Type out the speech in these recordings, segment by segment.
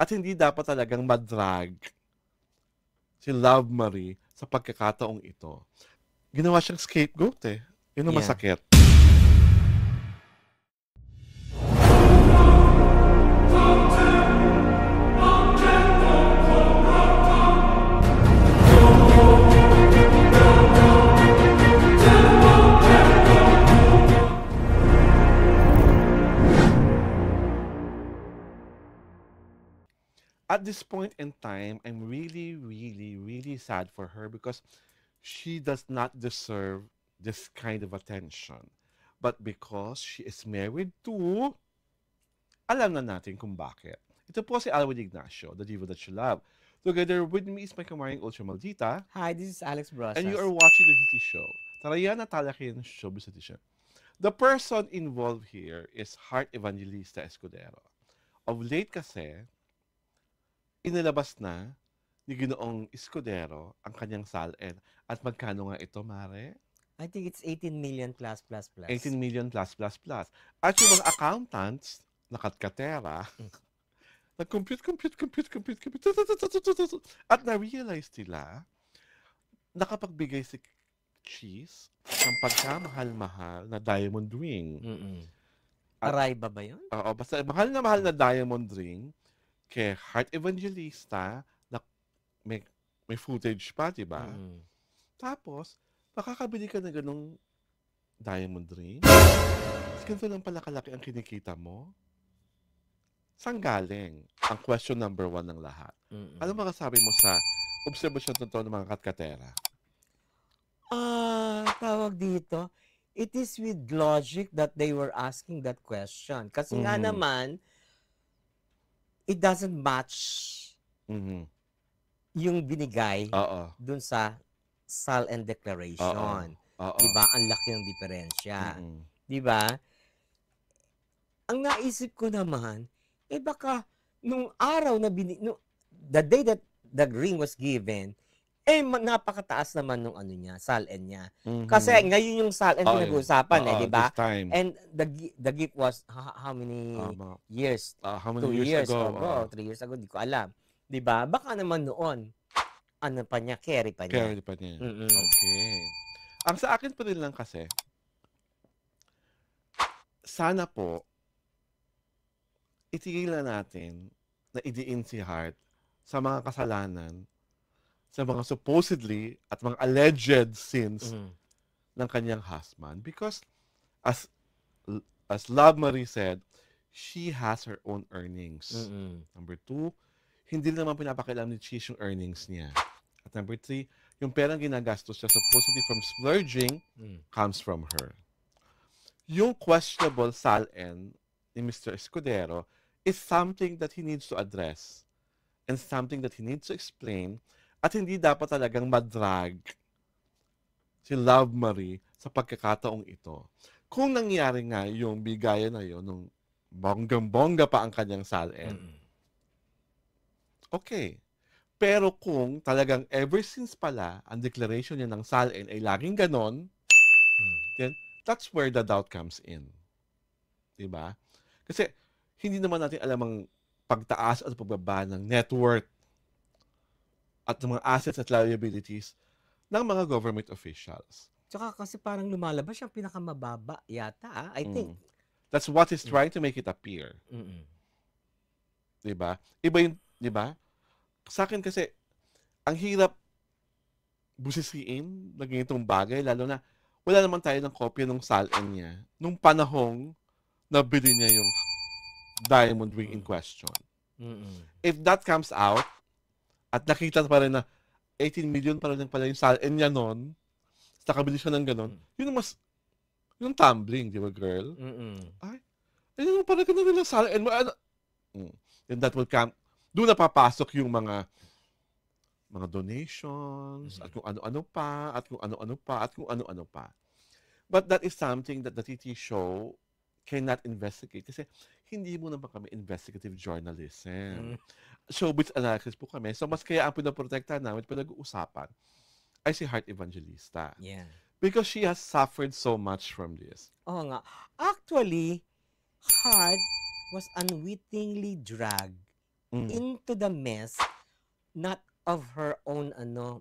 At hindi dapat talagang madrag si Love Marie sa pagkakataong ito. Ginawa siyang scapegoat eh. Yun ang Yeah. masakit. At this point in time, I'm really, really, really sad for her because she does not deserve this kind of attention. But because she is married to, alam na natin kung bakit. Ito po si Alwin Ignacio, the diva that you love. Together with me is my kamaring Ultra Maldita, Hi, this is Alex and you are Brosas. watching the Titi Show. Tarayan na talakin showbiz edition. The person involved here is Heart Evangelista Escudero. Of late kasi, inilabas na ni Ginoong Escudero ang kanyang salin. At magkano nga ito, Mare? I think it's 18 million plus plus plus. 18 million plus plus plus. At yung mga accountants, nakatkatera, nag-compute. At na-realize nila, nakapagbigay si Cheese ng pagkamahal-mahal na diamond ring. At- Araiba ba yun? Oo, basta mahal na diamond ring kay Heart Evangelista na may footage pa, di ba? Tapos, makakabili ka na ganong diamond ring. Mas ganito lang pala kalaki ang kinikita mo. Saan galing? Ang question number 1 ng lahat. Ano makasabi mo sa obserbasyon totoo ng mga katkatera? Tawag dito, it is with logic that they were asking that question. Kasi nga naman, it doesn't match yung binigay Oo. dun sa SAL and declaration. Oo. Diba? Ang laki ng diferensya. Diba? Ang naisip ko naman, baka nung araw na the day that the ring was given, napakataas naman nung ano niya, SALN niya. Kasi ngayon yung SALN pinag-uusapan di ba? And the gift was how many years? How many 2 years ago? 3 years ago, di ko alam. Di ba? Baka naman noon, ano pa niya, carry pa niya. Carry pa niya. Okay. Ang sa akin pa rin lang kasi, sana po, itigil na natin na idiin si Heart sa mga kasalanan, sa mga supposedly at mga alleged sins ng kanyang husband. Because, as Love Marie said, she has her own earnings. Number 2, hindi naman pinapakialam ni Cheese yung earnings niya. At number 3, yung perang ginagastos siya supposedly from splurging comes from her. Yung questionable SALN ni Mr. Escudero is something that he needs to address and something that he needs to explain at hindi dapat talagang madrag si Love Marie sa pagkakataong ito. Kung nangyari nga yung bigayan na yun, nung bonggang-bongga pa ang kanyang SALN, okay. Pero kung talagang ever since pala, ang declaration niya ng SALN ay laging ganon, then that's where the doubt comes in. Diba? Kasi hindi naman natin alam ang pagtaas at pagbaba ng net worth at ng mga assets at liabilities ng mga government officials. Tsaka kasi parang lumalabas siyang pinakamababa yata. I think. That's what he's trying to make it appear. Diba? Iba yung, diba? Sa akin kasi, ang hirap busisiin na ganitong bagay, lalo na wala naman tayo ng kopya ng SALN niya nung panahong nabili niya yung diamond ring in question. If that comes out, at nakita pa rin na 18 million pa rin pala yung SALN niya noon, nakabili siya ng ganon, yun mas, yung tumbling, di ba, girl? Ay, yun parang ganun nila SALN mo. Then that will come, doon na papasok yung mga donations, at kung ano-ano pa, at kung ano-ano pa, at kung ano-ano pa. But that is something that the TT show cannot investigate. Kasi hindi mo naman kami investigative journalism. Showbiz analysis po kami. So mas kaya ang pinaprotektahan namin, pinag-uusapan, ay si Heart Evangelista. Yeah. Because she has suffered so much from this. Oo nga. Actually, Heart was unwittingly dragged into the mess, not of her own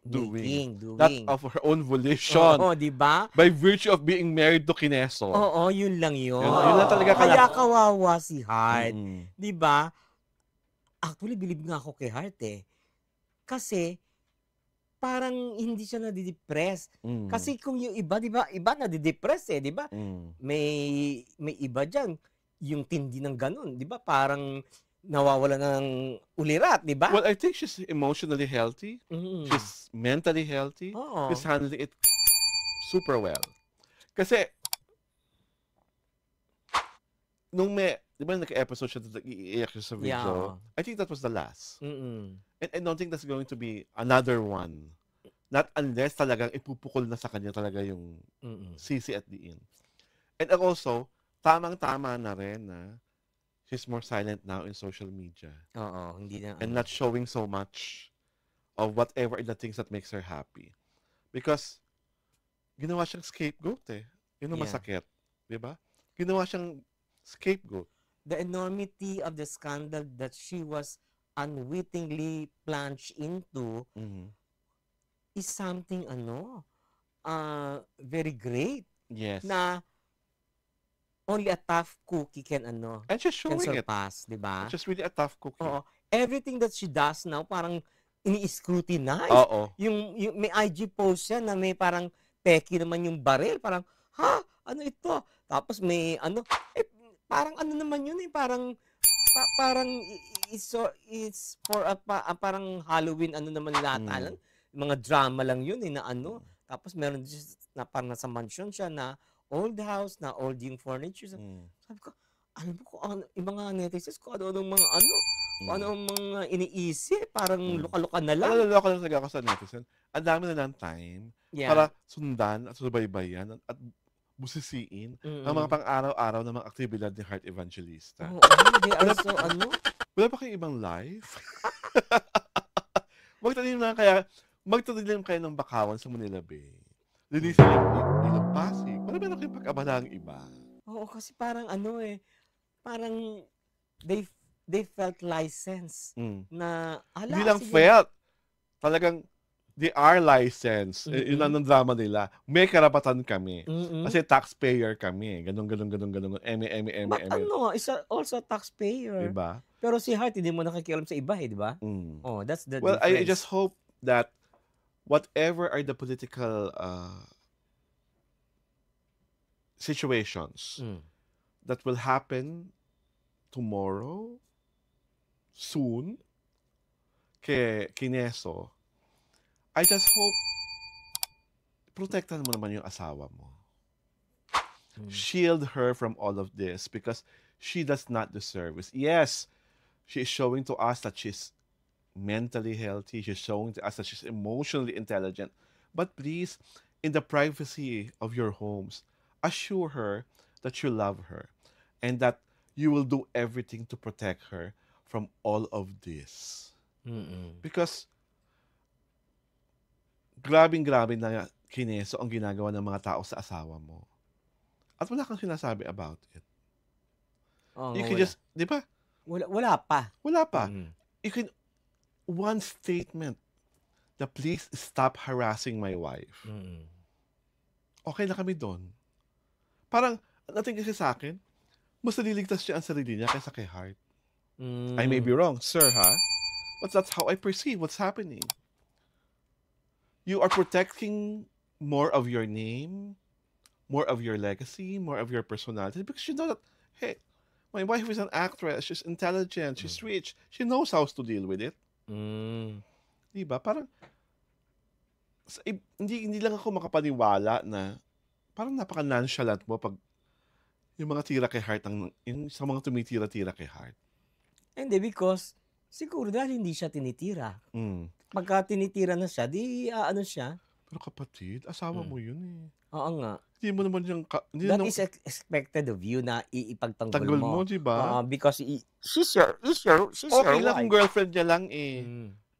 Doing. doing. Not of her own volition. Oo, di ba? By virtue of being married to Kineso. Oo, yun lang yun. Yun lang talaga Kaya kawawa si Heart. Mm-mm. Di ba? Actually, believe nga ako kay Heart eh. Kasi, parang hindi siya nadidepress. Kasi kung yung iba, di ba? Iba nadidepress eh, di ba? May iba dyan. Yung tindi ng ganun, di ba? Parang nawawala ng ulirat, di ba? Well, I think she's emotionally healthy. She's mentally healthy. Oo. She's handling it super well. Kasi, nung di ba nag-episode siya, iiyak siya sa video? I think that was the last. And I don't think that's going to be another one. Not unless talagang ipupukol na sa kanya talaga yung sisi at the end. And also, tamang-tama na rin na she's more silent now in social media. Oo, hindi na. And not showing so much of whatever are the things that makes her happy. Because, ginawa siyang scapegoat eh. Yun ang masakit. Diba? Ginawa siyang scapegoat. The enormity of the scandal that she was unwittingly plunged into is something, very great. Yes. Na only a tough cookie can, And she's showing can surpass, di ba? It's just really a tough cookie. Oo. Everything that she does now, parang ini-scrutinize. Oo. Yung may IG post siya na may parang peki naman yung baril. Parang, ha? Ano ito? Tapos may, parang naman yun eh. Parang it's for parang Halloween, naman lata. Mga drama lang yun eh, na Tapos meron din na parang nasa mansion siya na old house, na old yung furniture. Sabi ko, alam mo kung yung mga netizens ko, anong mga kung anong mga iniisip, parang luka-luka na lang. Luka lang talaga ako sa netizen. Ang dami na lang time para sundan at subaybayan at busisiin ang mga pang-araw-araw na mga aktibidad ni Heart Evangelista. They are so, Wala pa kayong ibang life? Magtatanim kayo ng bakawan sa Manila Bay. Linisin yung Ilog Pasig. Wala ba kayong pag-abala ang iba? Oo, kasi parang parang they felt license na, hindi lang felt. Talagang they are licensed. Yun ang drama nila. May karapatan kami. Kasi taxpayer kami. Ganun. But is also a taxpayer. Diba? Pero si Heart, hindi mo nakikialam sa iba eh, diba? Oh, that's the well, difference. I just hope that whatever are the political situations that will happen tomorrow, soon, kay Kineso, I just hope protektahan mo naman yung asawa mo. Shield her from all of this because she does not deserve it. Yes, she is showing to us that she's mentally healthy. She's showing to us that she's emotionally intelligent. But please, in the privacy of your homes, assure her that you love her and that you will do everything to protect her from all of this. Because grabing-grabe na Kineso ang ginagawa ng mga tao sa asawa mo. At wala kang sinasabi about it. You can just, di ba? Wala pa. Wala pa. You can, one statement na please stop harassing my wife. Okay na kami doon. Parang, natin kasi sa akin, mas naliligtas siya ang sarili niya kaysa kay Heart. I may be wrong, sir, ha? But that's how I perceive what's happening. You are protecting more of your name, more of your legacy, more of your personality, because you know that, hey, my wife is an actress, she's intelligent, she's rich, she knows how to deal with it. Diba? Parang, hindi lang ako makapaniwala na parang napaka-nonchalant mo pag yung mga tira kay Heart, yung sa mga tumitira-tira kay Heart. Hindi, because siguro dahil hindi siya tinitira. Pagka tinitira na siya, di siya. Pero kapatid, asawa mo yun eh. Oo nga. Hindi mo naman yung... That is expected of you na iipagtanggol mo. Diba? Because she's your okay lang wife. kung girlfriend niya lang eh.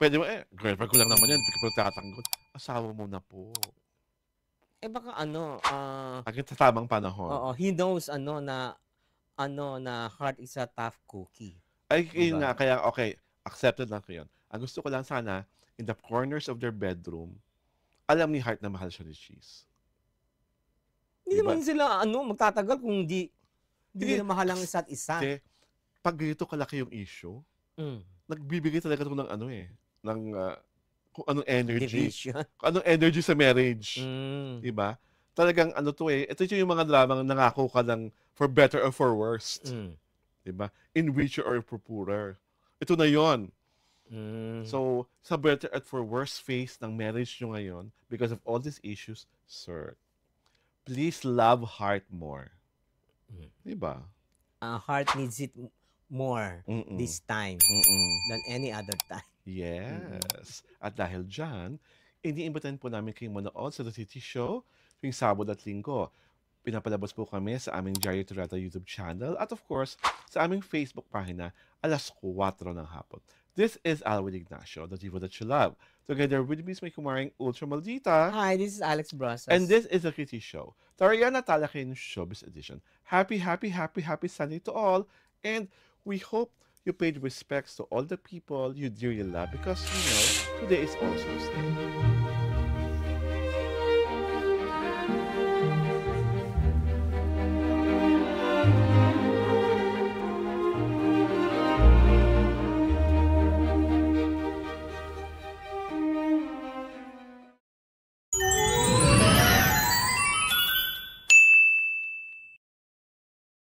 Pwede mo girlfriend ko lang naman yan. Hindi ko tatanggol. Asawa mo na po. Baka Agad sa tamang panahon. Oo, he knows na Heart is a tough cookie. Ay, diba? Nga, kaya okay, accepted lang ko yun. Ang gusto ko lang sana, in the corners of their bedroom, alam ni Heart na mahal siya ni Cheese. Hindi naman sila, magtatagal kung hindi na mahal ang isa't isa. Kasi, pag ganito kalaki yung issue, nagbibigay talaga ito ng ng kung anong energy. Division. Kung anong energy sa marriage. Diba? Talagang ito yung mga dramang nangako ka lang for better or for worse. Diba? In richer or for poorer. Ito na yon. So, sa better or for worse phase ng marriage nyo ngayon, because of all these issues, sir, please love Heart more. Diba? Heart needs it more this time than any other time. Yes. At dahil dyan, iniimbitahan po namin kayong manood sa The City Show tuwing Sabado at Linggo. Pinapalabas po kami sa aming Jerry Turata YouTube channel at of course, sa aming Facebook pagina alas 4 ng hapon. This is Alwin Ignacio, the diva that you love. Together with me is my kumaring Ultra Maldita. Hi, this is Alex Brasas. And this is The Kitty Show. Tariana Talakin Showbiz Edition. Happy Sunday to all. And we hope you paid respects to all the people you dearly love because, today is also Sunday.